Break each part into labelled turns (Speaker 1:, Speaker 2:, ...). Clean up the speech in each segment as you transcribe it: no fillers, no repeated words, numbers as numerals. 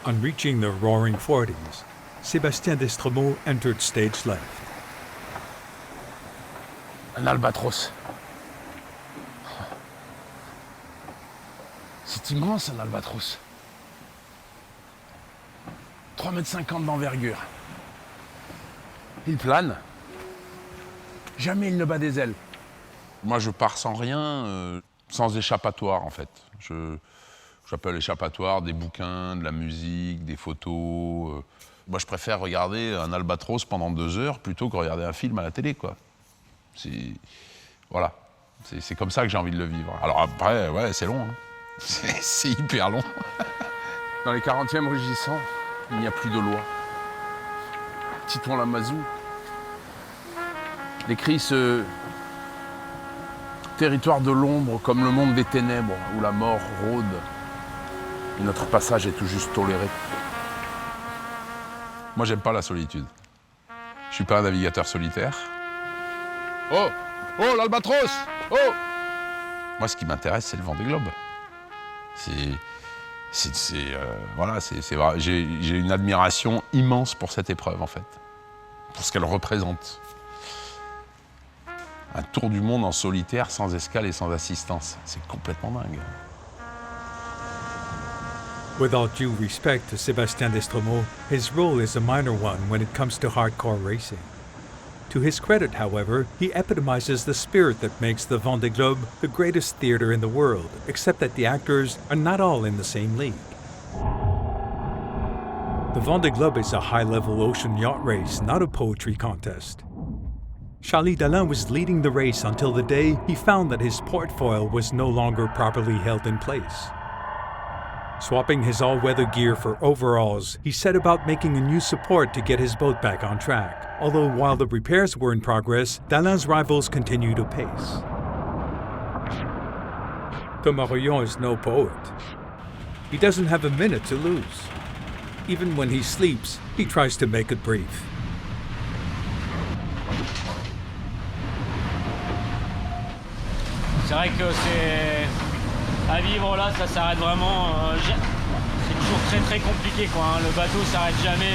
Speaker 1: On reaching the roaring 40s, Sébastien Destremaux entered stage left.
Speaker 2: Un albatros. C'est immense, un albatros. 3,50 m d'envergure. Il plane. Jamais il ne bat des ailes. Moi, je pars sans rien, sans échappatoire, en fait. J'appelle échappatoire des bouquins, de la musique, des photos. Moi, je préfère regarder un albatros pendant 2 heures plutôt que regarder un film à la télé, quoi. Voilà. C'est comme ça que j'ai envie de le vivre. Alors après, ouais, c'est long. Hein. C'est hyper long. Dans les 40e rugissants, il n'y a plus de loi. Titouan-la-Mazou décrit ce territoire de l'ombre comme le monde des ténèbres où la mort rôde et notre passage est tout juste toléré. Moi, j'aime pas la solitude. Je suis pas un navigateur solitaire. Oh! Oh, l'albatros! Oh! Moi, ce qui m'intéresse, c'est le Vendée Globe. Voilà, c'est vrai. J'ai une admiration immense pour cette épreuve, en fait. Pour ce qu'elle représente. Un tour du monde en solitaire, sans escale et sans assistance. C'est complètement dingue.
Speaker 1: With all due respect to Sébastien Destremaux, his role is a minor one when it comes to hardcore racing. To his credit, however, he epitomizes the spirit that makes the Vendée Globe the greatest theater in the world, except that the actors are not all in the same league. The Vendée Globe is a high-level ocean yacht race, not a poetry contest. Charlie Dalin was leading the race until the day he found that his port foil was no longer properly held in place. Swapping his all-weather gear for overalls, he set about making a new support to get his boat back on track. Although while the repairs were in progress, Dalin's rivals continued apace. Thomas Rollon is no poet. He doesn't have a minute to lose. Even when he sleeps, he tries to make it brief.
Speaker 3: C'est vrai que c'est à vivre là, ça s'arrête vraiment. C'est toujours très très compliqué quoi. Hein. Le bateau s'arrête jamais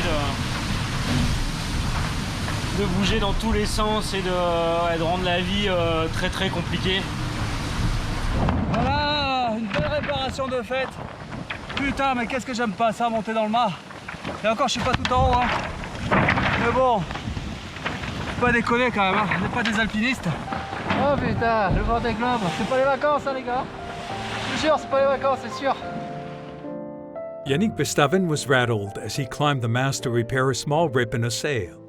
Speaker 3: de bouger dans tous les sens et de rendre la vie très très compliquée.
Speaker 4: Voilà, une belle réparation de fait. Putain, mais qu'est-ce que j'aime pas ça, monter dans le mât. Et encore, je suis pas tout en haut. Hein. Mais bon, faut pas déconner quand même. Hein. On n'est pas des alpinistes.
Speaker 5: Oh putain, le Vendée Globe, c'est pas les vacances hein les gars. Je te jure, c'est pas les vacances, c'est sûr.
Speaker 1: Yannick Bestaven was rattled as he climbed the mast to repair a small rip in a sail.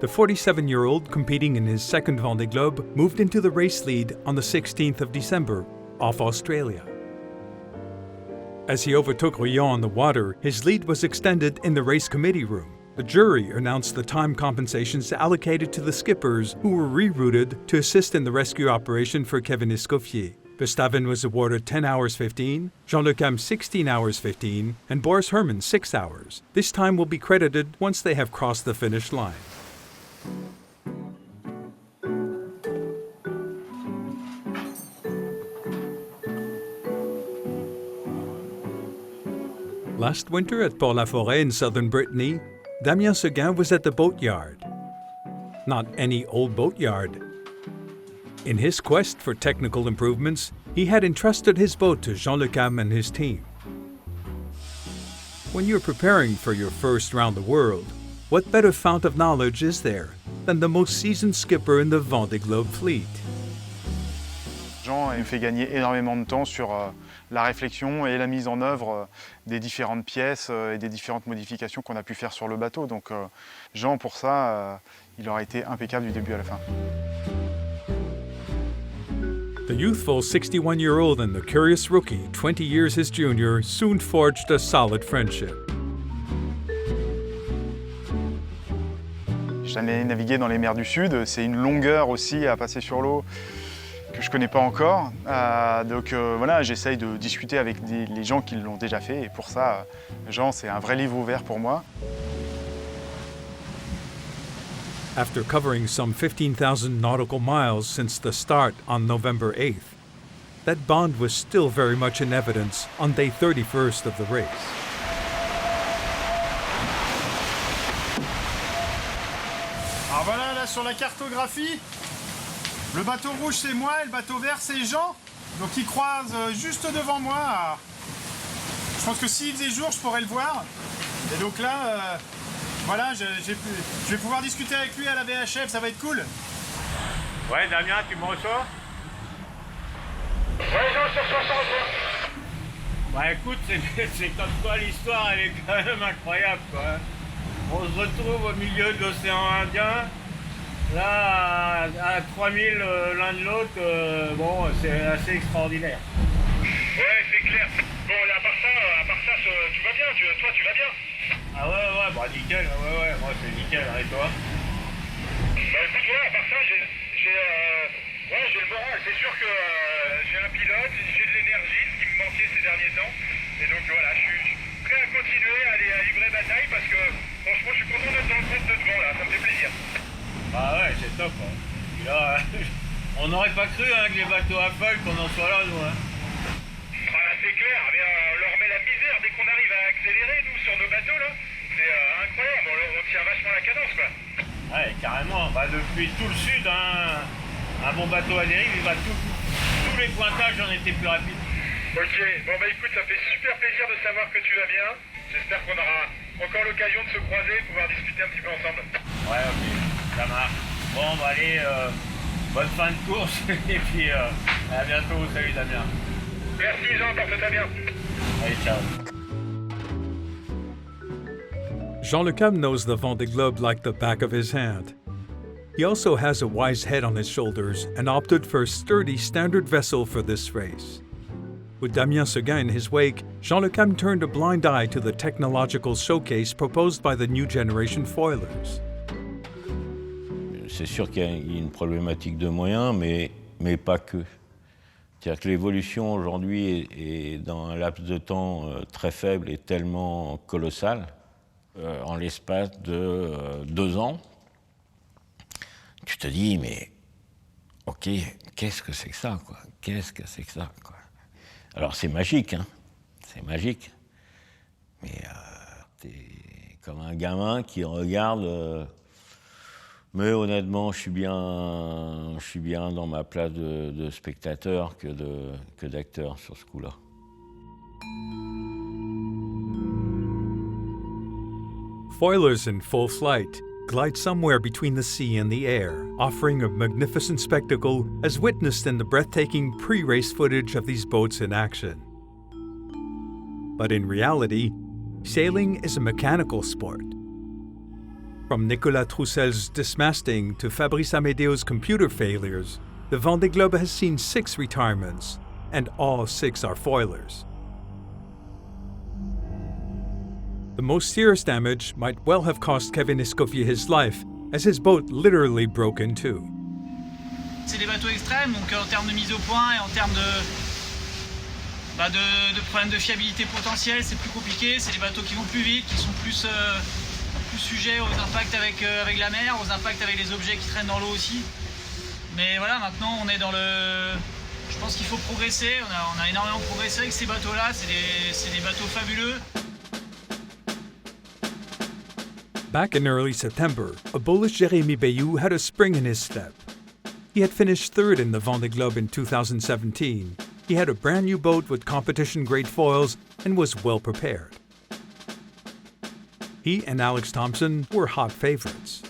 Speaker 1: The 47-year-old, competing in his second Vendée Globe, moved into the race lead on the 16th of December, off Australia. As he overtook Rollon on the water, his lead was extended in the race committee room. The jury announced the time compensations allocated to the skippers who were rerouted to assist in the rescue operation for Kevin Escoffier. Bestaven was awarded 10 hours 15, Jean Le Cam 16 hours 15, and Boris Herman 6 hours. This time will be credited once they have crossed the finish line. Last winter at Port-la-Forêt in southern Brittany, Damien Seguin was at the boatyard. Not any old boatyard. In his quest for technical improvements, he had entrusted his boat to Jean Le Cam and his team. When you're preparing for your first round the world, what better fount of knowledge is there than the most seasoned skipper in the Vendée Globe fleet?
Speaker 6: Jean me fait gagner énormément de temps sur la réflexion et la mise en œuvre des différentes pièces et des différentes modifications qu'on a pu faire sur le bateau. Donc Jean, pour ça, il aura été impeccable du début à la fin.
Speaker 1: The youthful 61-year-old and the curious rookie, 20 years his junior, soon forged a solid friendship.
Speaker 6: J'ai jamais navigué dans les mers du Sud, c'est une longueur aussi à passer sur l'eau que je ne connais pas encore. Donc voilà, j'essaye de discuter avec les gens qui l'ont déjà fait et pour ça, Jean, c'est un vrai livre ouvert pour moi.
Speaker 1: After covering some 15,000 nautical miles since the start on November 8th, that bond was still very much in evidence on day 31st of the race.
Speaker 7: là sur la cartographie, le bateau rouge c'est moi et le bateau vert c'est Jean. Donc ils croisent juste devant moi. Je pense que s'il faisait jour, je pourrais le voir. Et donc là, voilà, je vais pouvoir discuter avec lui à la VHF, ça va être cool.
Speaker 3: Ouais, Damien, tu me reçois?
Speaker 7: Ouais, Jean, je te reçois.
Speaker 3: Bah écoute, c'est comme quoi l'histoire, elle est quand même incroyable, quoi. On se retrouve au milieu de l'océan Indien, là, à 3000 l'un de l'autre, bon, c'est assez extraordinaire.
Speaker 7: Ouais, c'est clair. Bon, à part ça, tu vas bien, toi tu vas bien?
Speaker 3: Ah ouais, bah nickel, ouais, moi c'est nickel, et toi?
Speaker 7: Bah écoute, ouais, à part ça, j'ai le moral. C'est sûr que j'ai un pilote, j'ai de l'énergie, ce qui me manquait ces derniers temps. Et donc voilà, je suis prêt à continuer, à livrer bataille parce que franchement, je suis content d'être dans le groupe de devant là, ça me fait plaisir.
Speaker 3: Ah ouais, c'est top, hein. Et là, on n'aurait pas cru hein, que les bateaux à folle qu'on en soit là, nous. Hein.
Speaker 7: Ah, c'est clair, mais on leur met la misère dès qu'on arrive à accélérer, nous, sur nos bateaux là. C'est incroyable, on tient vachement la cadence quoi.
Speaker 3: Ouais, carrément. Bah, depuis tout le sud, hein, un bon bateau à dérive, il va tous les pointages en étaient plus rapides.
Speaker 7: Ok, bon bah écoute, ça fait super plaisir de savoir que tu vas bien. J'espère qu'on aura encore l'occasion de se croiser et pouvoir discuter un petit peu ensemble.
Speaker 3: Ouais, ok, ça marche. Bon, bah allez, bonne fin de course et puis à bientôt. Salut Damien.
Speaker 7: Merci Jean, porte-toi bien.
Speaker 3: Allez, ciao.
Speaker 1: Jean Le Cam knows the Vendée Globe like the back of his hand. He also has a wise head on his shoulders and opted for a sturdy standard vessel for this race. With Damien Seguin in his wake, Jean Le Cam turned a blind eye to the technological showcase proposed by the new generation foilers.
Speaker 8: C'est sûr qu'il y a une problématique de moyens, mais pas que. C'est-à-dire que l'évolution aujourd'hui est dans un laps de temps très faible et tellement colossal. En l'espace de 2 ans, tu te dis, mais ok, qu'est-ce que c'est que ça, quoi? Qu'est-ce que c'est que ça, quoi? Alors c'est magique, hein? C'est magique. Mais t'es comme un gamin qui regarde. Mais honnêtement, je suis bien dans ma place de spectateur que d'acteur sur ce coup-là.
Speaker 1: Foilers in full flight glide somewhere between the sea and the air, offering a magnificent spectacle as witnessed in the breathtaking pre-race footage of these boats in action. But in reality, sailing is a mechanical sport. From Nicolas Troussel's dismasting to Fabrice Amédéo's computer failures, the Vendée Globe has seen 6 retirements, and all 6 are foilers. The most serious damage might well have cost Kevin Escoffier his life, as his boat literally broke in two.
Speaker 9: C'est des bateaux extrêmes, donc en termes de mise au point et en termes de problèmes de fiabilité potentielle, c'est plus compliqué. C'est des bateaux qui vont plus vite, qui sont plus sujets aux impacts avec la mer, aux impacts avec les objets qui traînent dans l'eau aussi. Mais voilà, maintenant on est dans le... Je pense qu'il faut progresser, on a énormément progressé avec ces bateaux-là, c'est des bateaux fabuleux.
Speaker 1: Back in early September, a bullish Jérémy Bayou had a spring in his step. He had finished 3rd in the Vendée Globe in 2017. He had a brand new boat with competition-grade foils and was well prepared. He and Alex Thompson were hot favorites.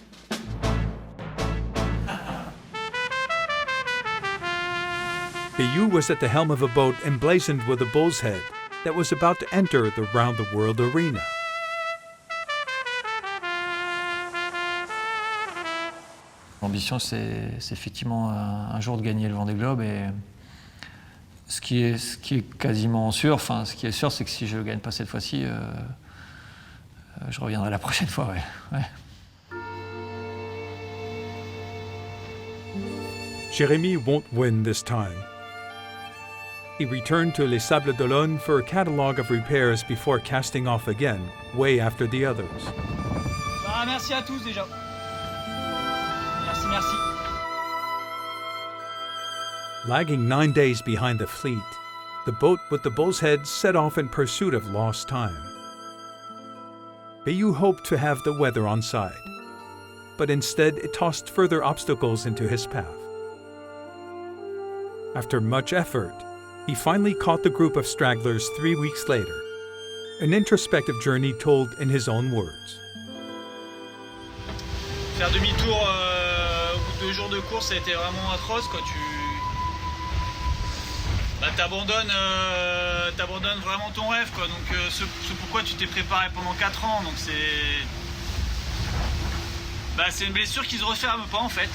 Speaker 1: Bayou was at the helm of a boat emblazoned with a bull's head that was about to enter the round-the-world arena.
Speaker 10: L'ambition, c'est effectivement un jour de gagner le Vendée Globe. Et ce qui est quasiment sûr, enfin, ce qui est sûr, c'est que si je ne gagne pas cette fois-ci, je reviendrai la prochaine fois. Ouais.
Speaker 1: Jérémy won't win this time. He returned to Les Sables d'Olonne for a catalogue of repairs before casting off again, way after the others.
Speaker 9: Bah, merci à tous déjà. Merci.
Speaker 1: Lagging 9 days behind the fleet, the boat with the bull's head set off in pursuit of lost time. Bayou hoped to have the weather on side, but instead it tossed further obstacles into his path. After much effort, he finally caught the group of stragglers 3 weeks later, an introspective journey told in his own words.
Speaker 9: Faire demi-tour au bout de 2 jours de course, ça a été vraiment atroce, quoi. T'abandonnes vraiment ton rêve, quoi. Donc ce pourquoi tu t'es préparé pendant 4 ans, donc c'est une blessure qui se referme pas en fait.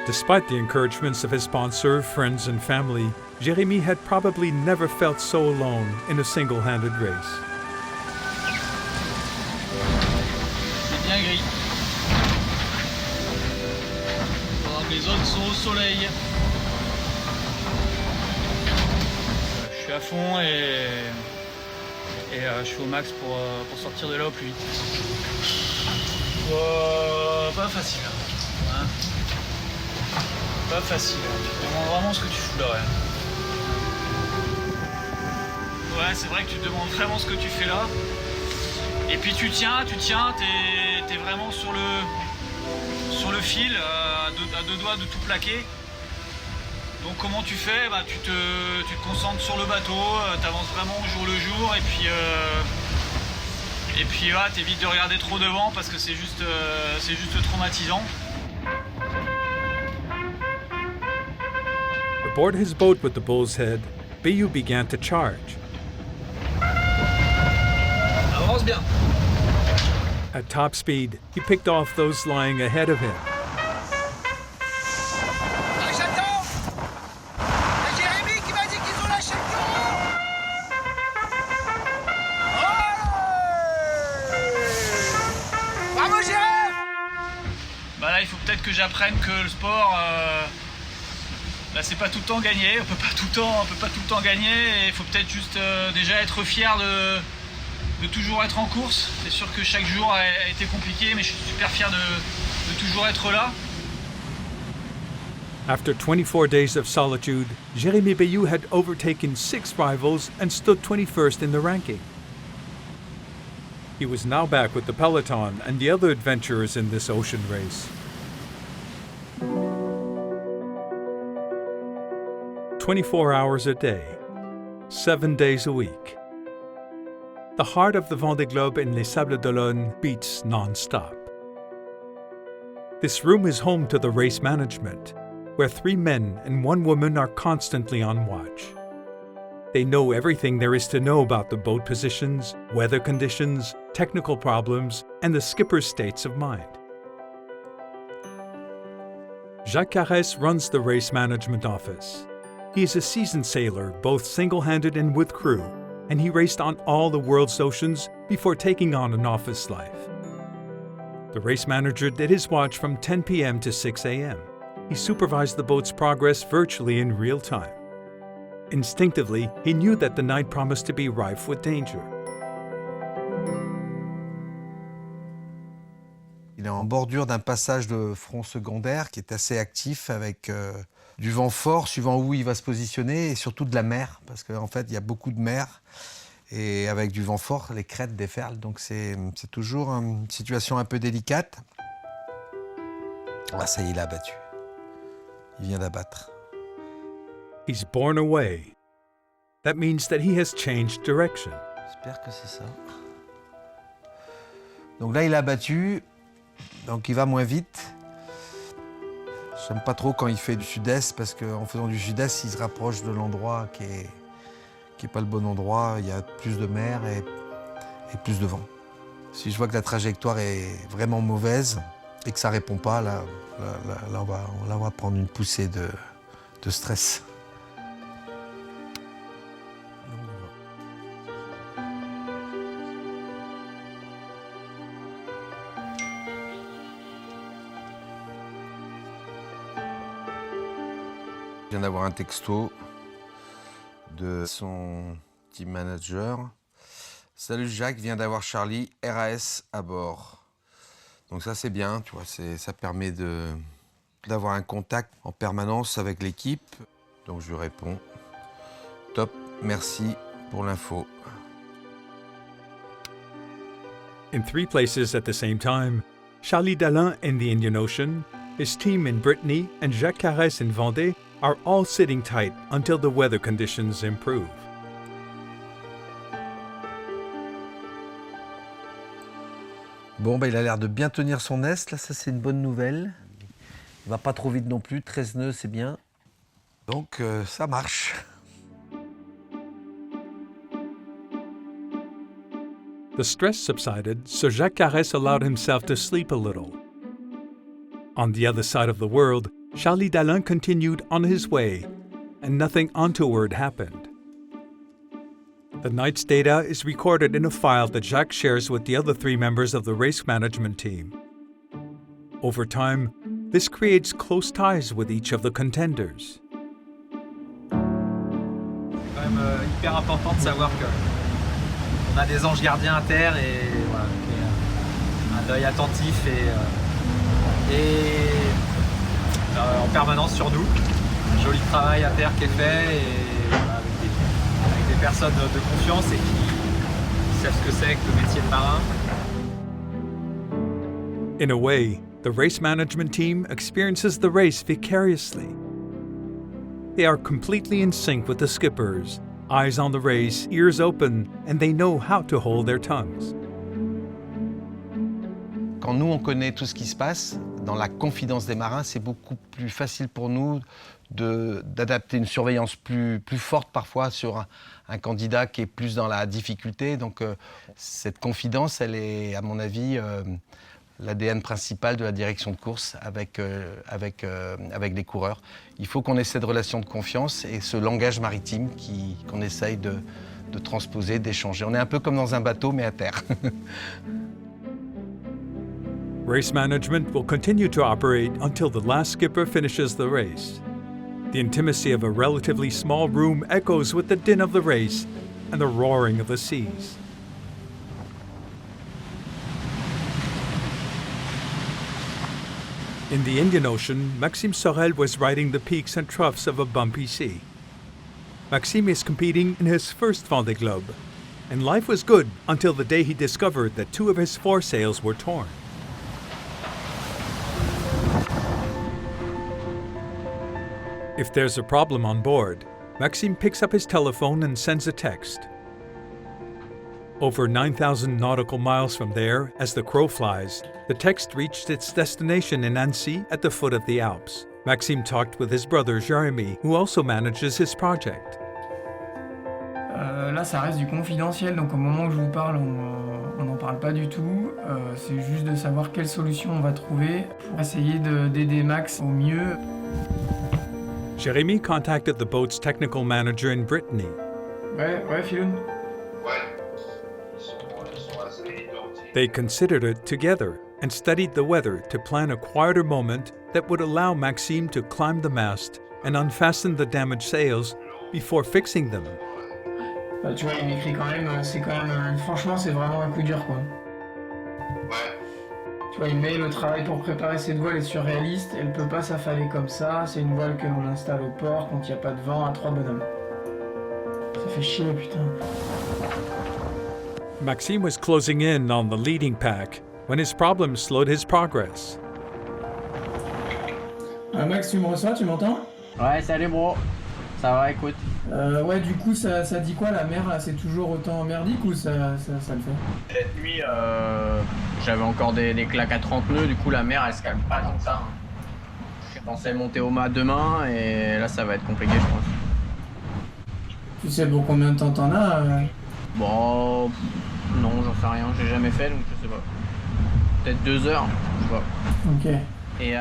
Speaker 1: Despite the encouragements of his sponsor, friends and family, Jérémy had probably never felt so alone in a single-handed race.
Speaker 9: C'est bien gris. Alors que les autres sont au soleil. Je suis à fond et je suis au max pour sortir de là au plus vite. Pas facile. Hein. Pas facile. Tu te demandes vraiment ce que tu fous là, ouais. Ouais, c'est vrai que tu te demandes vraiment ce que tu fais là. Et puis tu tiens, t'es vraiment sur le fil, à deux doigts de tout plaquer. Donc comment tu fais? Tu te concentres sur le bateau, t'avances vraiment au jour le jour et puis t'évites de regarder trop devant parce que c'est juste traumatisant.
Speaker 1: Aboard his boat with the Bull's Head, Bayou began to charge.
Speaker 9: Avance bien.
Speaker 1: At top speed, he picked off those lying ahead of him.
Speaker 11: J'attends. C'est Jérémy qui m'a dit qu'ils ont lâché le bureau. Bravo Jérémy.
Speaker 9: Là, il faut peut-être que j'apprenne que le sport, c'est pas tout le temps gagné. On peut pas tout le temps gagner. Et il faut peut-être juste déjà être fier de toujours être en course. C'est sûr que chaque jour a été compliqué, mais je suis super fier de toujours être là.
Speaker 1: After 24 days of solitude, Jérémy Bayou had overtaken 6 rivals and stood 21st in the ranking. He was now back with the peloton and the other adventurers in this ocean race. 24 hours a day, 7 days a week. The heart of the Vendée Globe in Les Sables d'Olonne beats non-stop. This room is home to the race management, where 3 men and 1 woman are constantly on watch. They know everything there is to know about the boat positions, weather conditions, technical problems, and the skipper's states of mind. Jacques Carès runs the race management office. He is a seasoned sailor, both single-handed and with crew, and he raced on all the world's oceans before taking on an office life. The race manager did his watch from 10 p.m. to 6 a.m. He supervised the boat's progress virtually in real time. Instinctively, he knew that the night promised to be rife with danger.
Speaker 12: Il est en bordure d'un passage de front secondaire qui est assez actif avec du vent fort suivant où il va se positionner et surtout de la mer parce qu'en fait il y a beaucoup de mer et avec du vent fort les crêtes déferlent donc c'est toujours une situation un peu délicate. Ah ça y est, il a abattu. Il vient d'abattre.
Speaker 1: He's borne away. That means that he has changed direction.
Speaker 12: J'espère que c'est ça. Donc là il a abattu, donc il va moins vite. J'aime pas trop quand il fait du sud-est parce qu'en faisant du sud-est, il se rapproche de l'endroit qui est pas le bon endroit. Il y a plus de mer et plus de vent. Si je vois que la trajectoire est vraiment mauvaise et que ça répond pas, là on va prendre une poussée de stress. Je viens d'avoir un texto de son team manager. Salut Jacques, viens d'avoir Charlie, RAS à bord. Donc ça c'est bien, tu vois, ça permet d'avoir un contact en permanence avec l'équipe. Donc je lui réponds, top, merci pour l'info.
Speaker 1: In 3 places at the same time, Charlie Dalin in the Indian Ocean, his team in Brittany, and Jacques Carès in Vendée are all sitting tight until the weather conditions improve.
Speaker 12: Bon, il a l'air de bien tenir son est, là, ça c'est une bonne nouvelle. Il va pas trop vite non plus, 13 nœuds c'est bien. Donc ça marche.
Speaker 1: The stress subsided, so Jacques Carès allowed himself to sleep a little. On the other side of the world, Charlie Dalin continued on his way, and nothing untoward happened. The night's data is recorded in a file that Jacques shares with the other 3 members of the race management team. Over time, this creates close ties with each of the contenders.
Speaker 13: C'est quand même hyper important de savoir qu'on a des anges gardiens à terre et voilà, un œil attentif et en permanence sur nous. Un joli travail à terre qui est fait et voilà, avec des personnes de confiance et qui savent ce que c'est que le métier de marin.
Speaker 1: In a way, the race management team experiences the race vicariously. They are completely in sync with the skippers, eyes on the race, ears open, and they know how to hold their tongues.
Speaker 12: Quand nous, on connaît tout ce qui se passe, dans la confidence des marins, c'est beaucoup plus facile pour nous d'adapter une surveillance plus forte parfois sur un candidat qui est plus dans la difficulté. Donc cette confidence, elle est, à mon avis, l'ADN principal de la direction de course avec les coureurs. Il faut qu'on ait cette relation de confiance et ce langage maritime qu'on essaye de transposer, d'échanger. On est un peu comme dans un bateau, mais à terre.
Speaker 1: Race management will continue to operate until the last skipper finishes the race. The intimacy of a relatively small room echoes with the din of the race and the roaring of the seas. In the Indian Ocean, Maxime Sorel was riding the peaks and troughs of a bumpy sea. Maxime is competing in his first Vendée Globe, and life was good until the day he discovered that 2 of his foresails were torn. If there's a problem on board, Maxime picks up his telephone and sends a text. Over 9,000 nautical miles from there, as the crow flies, the text reached its destination in Annecy at the foot of the Alps. Maxime talked with his brother Jérémy, who also manages his project.
Speaker 14: Là, ça reste du confidentiel, donc au moment où je vous parle, on n'en parle pas du tout. C'est juste de savoir quelle solution on va trouver pour essayer d'aider Max au mieux.
Speaker 1: Jérémy contacted the boat's technical manager in Brittany.
Speaker 14: Ouais, Philoun.
Speaker 1: They considered it together and studied the weather to plan a quieter moment that would allow Maxime to climb the mast and unfasten the damaged sails before fixing them.
Speaker 14: Bah, tu vois, il m'écrit quand même, franchement, c'est vraiment un coup dur, quoi. Tu vois, il met le travail pour préparer cette voile est surréaliste, elle peut pas s'affaler comme ça, c'est une voile que l'on installe au port quand il n'y a pas de vent à 3 bonhommes. Ça fait chier, putain.
Speaker 1: Maxime was closing in on the leading pack when his problem slowed his progress.
Speaker 14: Max, tu me reçois, tu m'entends?
Speaker 13: Ouais, salut bro. Ça va, écoute.
Speaker 14: Ouais, du coup, ça dit quoi, la mer, là, c'est toujours autant merdique ou ça le fait?
Speaker 13: Cette nuit, j'avais encore des claques à 30 nœuds, du coup la mer, elle se calme pas tant que ça. Je pensais monter au mât demain, et là, ça va être compliqué, je pense.
Speaker 14: Tu sais pour combien de temps t'en as
Speaker 13: Bon, non, j'en sais rien, j'ai jamais fait, donc je sais pas. Peut-être 2 heures, je sais pas.
Speaker 14: Ok.
Speaker 13: Et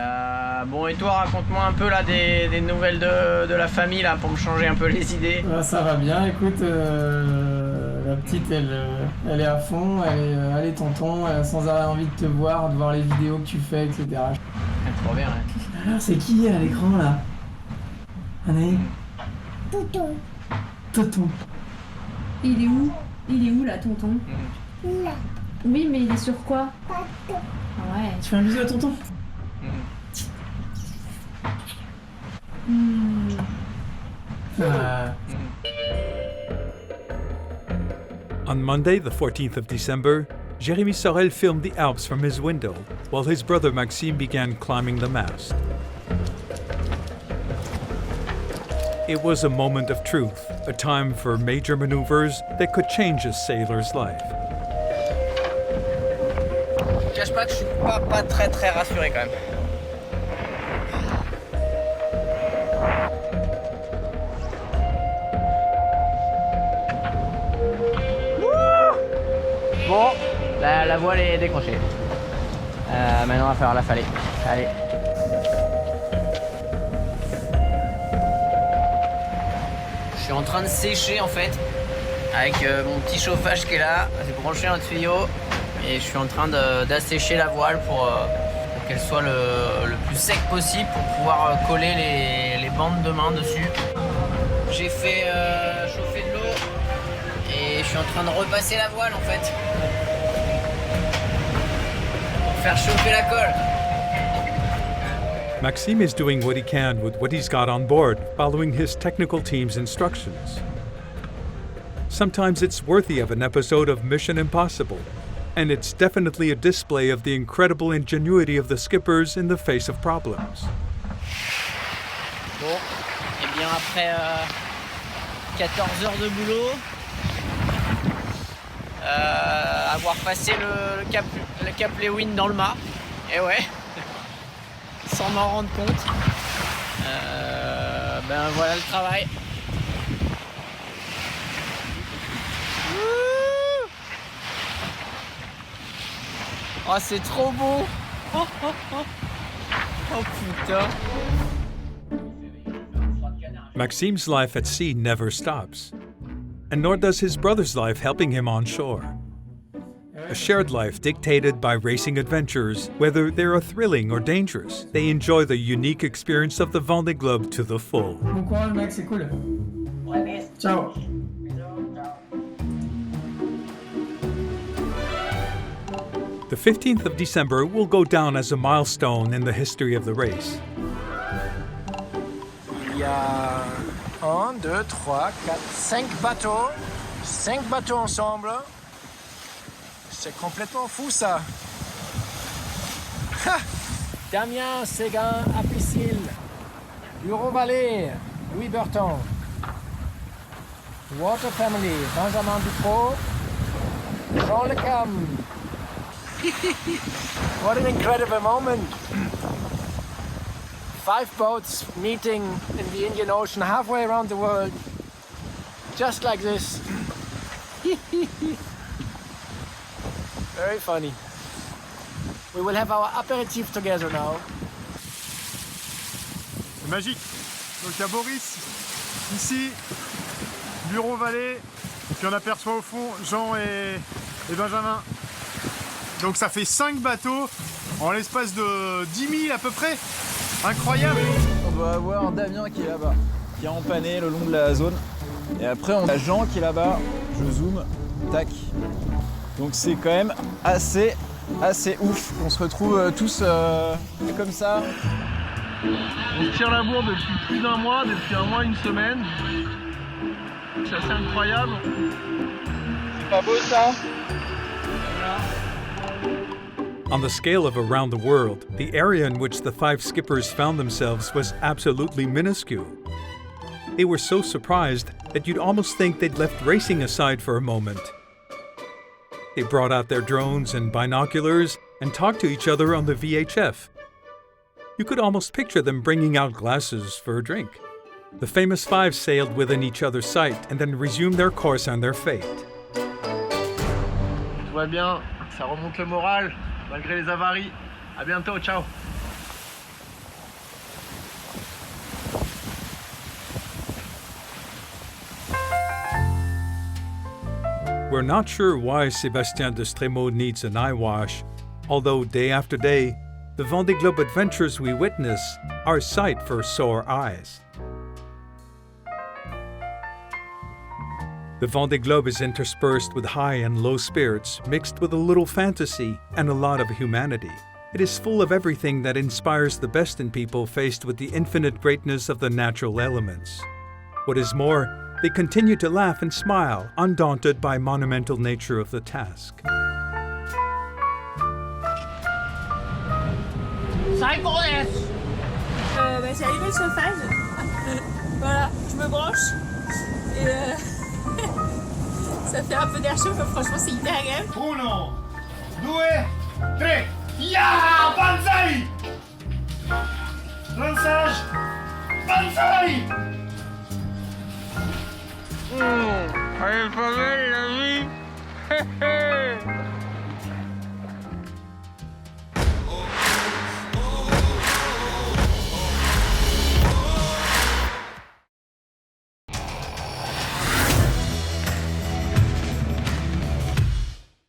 Speaker 13: bon, et toi, raconte-moi un peu là des nouvelles de la famille là pour me changer un peu les idées.
Speaker 14: Ça va bien, écoute, la petite elle est à fond, elle est tonton, elle a sans arrêt envie de te voir, de voir les vidéos que tu fais, etc.
Speaker 13: Trop bien, hein.
Speaker 14: Alors c'est qui à l'écran là? Anaïs? Tonton.
Speaker 15: Il est où là, tonton? Là. Oui, mais il est sur quoi? Ouais.
Speaker 14: Tu fais un bisou à tonton?
Speaker 1: On Monday, the 14th of December, Jérémy Sorel filmed the Alps from his window, while his brother Maxime began climbing the mast. It was a moment of truth, a time for major maneuvers that could change a sailor's life.
Speaker 13: Je ne cache pas que je suis pas très rassuré quand même. Bon, la voile est décrochée. Maintenant on va faire la fallée. Allez. Je suis en train de sécher en fait avec mon petit chauffage qui est là. J'ai branché un tuyau et je suis en train d'assécher la voile pour qu'elle soit le plus sec possible pour pouvoir coller les bandes de main dessus. J'ai fait chauffer de l'eau et je suis en train de repasser la voile en fait pour faire chauffer la colle.
Speaker 1: Maxime is doing what he can with what he's got on board, following his technical team's instructions. Sometimes it's worthy of an episode of Mission Impossible, and it's definitely a display of the incredible ingenuity of the skippers in the face of problems.
Speaker 13: Bon, et bien après 14 heures de boulot, avoir passé le cap Lewin dans le mât, et ouais, sans m'en rendre compte, ben voilà le travail. Oh c'est trop beau. Oh putain.
Speaker 1: Maxime's life at sea never stops, and nor does his brother's life helping him on shore. A shared life dictated by racing adventures, whether they're thrilling or dangerous. They enjoy the unique experience of the Vendée Globe to the full.
Speaker 14: Bon courage mec, c'est cool. Ciao.
Speaker 1: The 15th of December will go down as a milestone in the history of the race.
Speaker 11: Il y a 1, 2, 3, 4, 5 bateaux. 5 bateaux ensemble. C'est complètement fou ça. Ha! Damien Séguin à Piscille. Bureau-Vallée, Louis Burton. Water Family, Benjamin Dupro. Jean Le Cam. What an incredible moment. 5 boats meeting in the Indian Ocean halfway around the world. Just like this. Very funny. We will have our aperitif together now.
Speaker 7: C'est magique. Donc il y a Boris, ici, Bureau-Vallée, puis on aperçoit au fond Jean et Benjamin. Donc ça fait 5 bateaux en l'espace de 10 000 à peu près. Incroyable.
Speaker 16: On doit avoir Damien qui est là-bas, qui est empanné le long de la zone. Et après on a Jean qui est là-bas, je zoome, tac. Donc c'est quand même assez ouf qu'on se retrouve tous comme ça.
Speaker 4: On tire la bourre depuis plus d'un mois, depuis un mois, une semaine. C'est assez incroyable. C'est pas beau ça?
Speaker 1: On the scale of around the world, the area in which the 5 skippers found themselves was absolutely minuscule. They were so surprised that you'd almost think they'd left racing aside for a moment. They brought out their drones and binoculars and talked to each other on the VHF. You could almost picture them bringing out glasses for a drink. The famous 5 sailed within each other's sight and then resumed their course on their fate.
Speaker 4: Tout va bien, ça remonte le moral, malgré les avaries. À bientôt, ciao.
Speaker 1: We're not sure why Sébastien Destremaux needs an eye wash, although day after day, the Vendée Globe adventures we witness are a sight for sore eyes. The Vendée Globe is interspersed with high and low spirits, mixed with a little fantasy and a lot of humanity. It is full of everything that inspires the best in people faced with the infinite greatness of the natural elements. What is more, they continue to laugh and smile, undaunted by monumental nature of the task.
Speaker 17: J'ai allumé le chauffage. Voilà, je me branche. Et ça fait un peu d'air chaud, mais franchement, c'est hyper agréable.
Speaker 7: 1, 2, 3. Ya! Banzai! Lançage! Banzai!
Speaker 3: Elle est pas belle la vie.